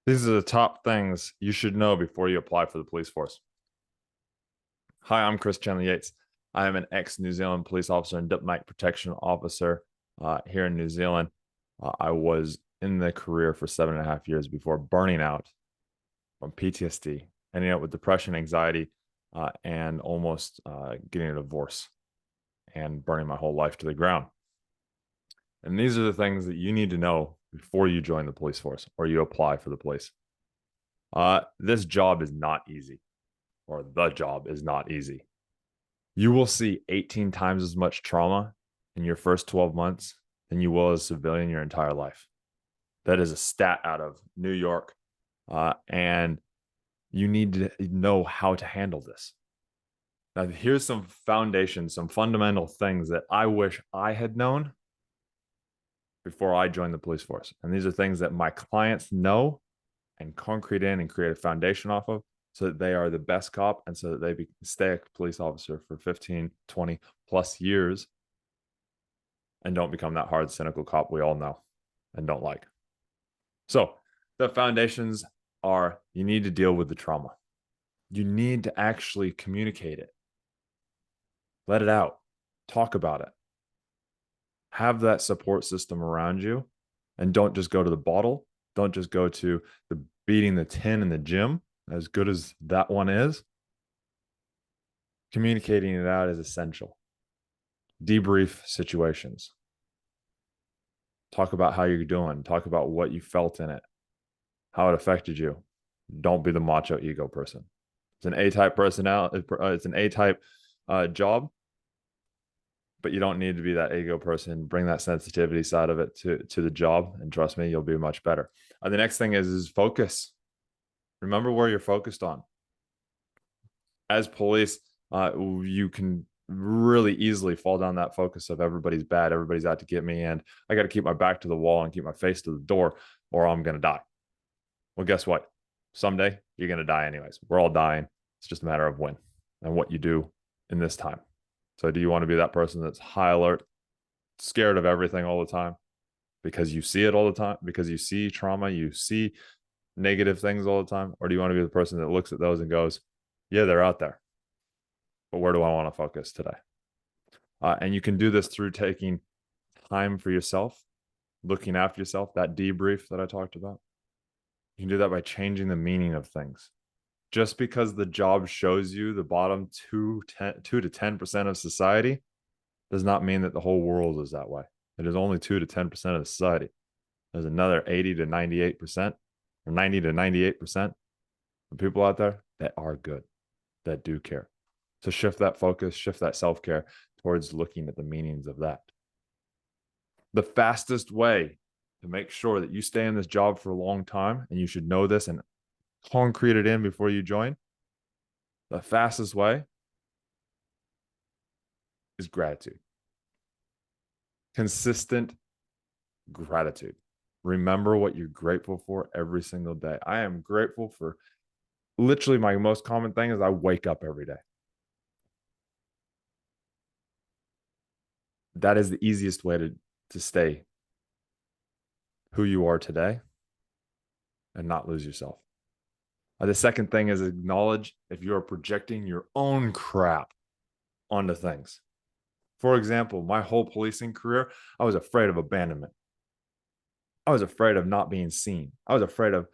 These are the top things you should know before you apply for the police force. Hi, I'm Chandler-Yates. I am an ex-New Zealand police officer and diplomatic protection officer here in New Zealand. I was in the career for 7.5 years before burning out from PTSD, ending up with depression, anxiety, and almost getting a divorce and burning my whole life to the ground. And these are the things that you need to know before you join the police force or you apply for the police. This job is not easy, or the job is not easy. You will see 18 times as much trauma in your first 12 months than you will as a civilian your entire life. That is a stat out of New York. And you need to know how to handle this. Now, here's some foundation, some fundamental things that I wish I had known before I joined the police force. And these are things that my clients know and concrete in and create a foundation off of so that they are the best cop and so that they stay a police officer for 15, 20 plus years and don't become that hard, cynical cop we all know and don't like. So the foundations are you need to deal with the trauma. You need to actually communicate it. Let it out. Talk about it. Have that support system around you and don't just go to the bottle. Don't just go to the beating the tin in the gym, as good as that one is. Communicating it out is essential. Debrief situations. Talk about how you're doing. Talk about what you felt in it, how it affected you. Don't be the macho ego person. It's an A-type personality. It's an A-type job, but you don't need to be that ego person. Bring that sensitivity side of it to the job, and trust me, you'll be much better. The next thing is focus. Remember where you're focused on. As police, you can really easily fall down that focus of everybody's bad, everybody's out to get me, and I got to keep my back to the wall and keep my face to the door, or I'm going to die. Well, guess what? Someday you're going to die anyways. We're all dying. It's just a matter of when and what you do in this time. So do you want to be that person that's high alert, scared of everything all the time because you see it all the time, because you see trauma, you see negative things all the time? Or do you want to be the person that looks at those and goes, yeah, they're out there, but where do I want to focus today? And you can do this through taking time for yourself, looking after yourself, that debrief that I talked about. You can do that by changing the meaning of things. Just because the job shows you the bottom 2 to 10% of society does not mean that the whole world is that way. It is only 2 to 10% of the society. There's another 80 to 98% or 90 to 98% of people out there that are good, that do care. So shift that focus, shift that self-care towards looking at the meanings of that. The fastest way to make sure that you stay in this job for a long time, and you should know this and concrete it in before you join, the fastest way is gratitude. Consistent gratitude. Remember what you're grateful for every single day. I am grateful for literally my most common thing is I wake up every day. That is the easiest way to stay who you are today and not lose yourself. The second thing is acknowledge if you are projecting your own crap onto things. For example, my whole policing career, I was afraid of abandonment. I was afraid of not being seen. I was afraid of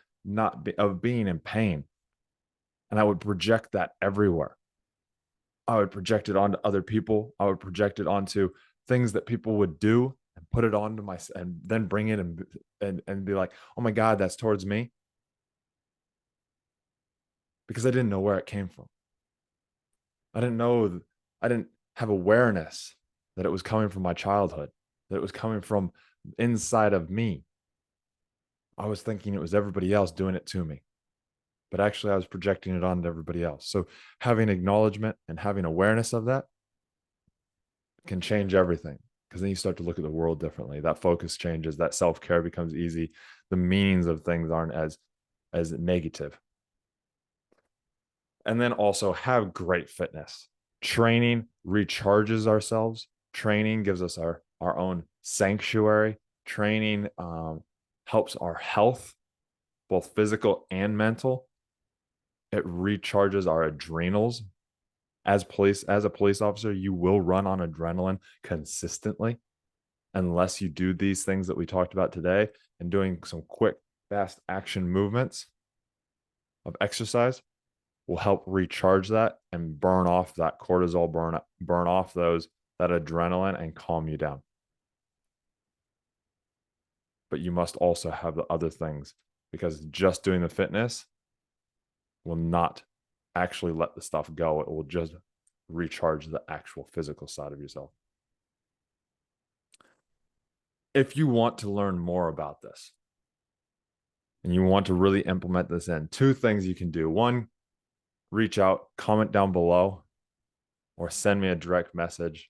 of being in pain. And I would project that everywhere. I would project it onto other people. I would project it onto things that people would do and put it onto and then bring it and be like, oh my God, that's towards me. Because I didn't know where it came from. I didn't have awareness that it was coming from my childhood, that it was coming from inside of me. I was thinking it was everybody else doing it to me, but actually I was projecting it onto everybody else. So having acknowledgement and having awareness of that can change everything, because then you start to look at the world differently. That focus changes, that self-care becomes easy. The meanings of things aren't as negative. And then also have great fitness. Training recharges ourselves. Training gives us our own sanctuary. Training helps our health. both physical and mental. It recharges our adrenals. As a police officer, you will run on adrenaline consistently unless you do these things that we talked about today, and doing some quick, fast action movements of exercise will help recharge that and burn off that cortisol, burn off that adrenaline and calm you down. But you must also have the other things, because just doing the fitness will not actually let the stuff go. It will just recharge the actual physical side of yourself. If you want to learn more about this and you want to really implement this in, two things you can do. One, reach out, comment down below, or send me a direct message,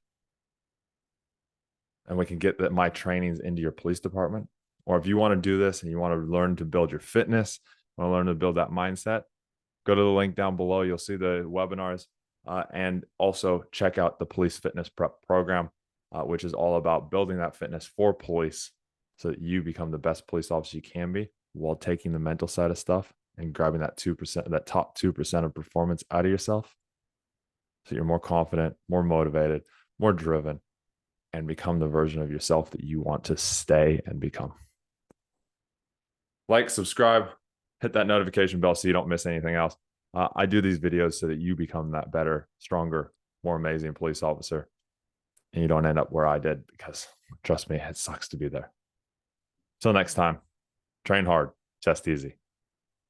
and we can get my trainings into your police department. Or if you want to do this and you want to learn to build your fitness, want to learn to build that mindset, go to the link down below. You'll see the webinars, and also check out the police fitness prep program, which is all about building that fitness for police so that you become the best police officer you can be, while taking the mental side of stuff and grabbing that 2%, that top 2% of performance out of yourself, so you're more confident, more motivated, more driven, and become the version of yourself that you want to stay and become. Like, subscribe, hit that notification bell so you don't miss anything else. I do these videos so that you become that better, stronger, more amazing police officer, and you don't end up where I did, because trust me, it sucks to be there. Till next time, train hard, chest easy.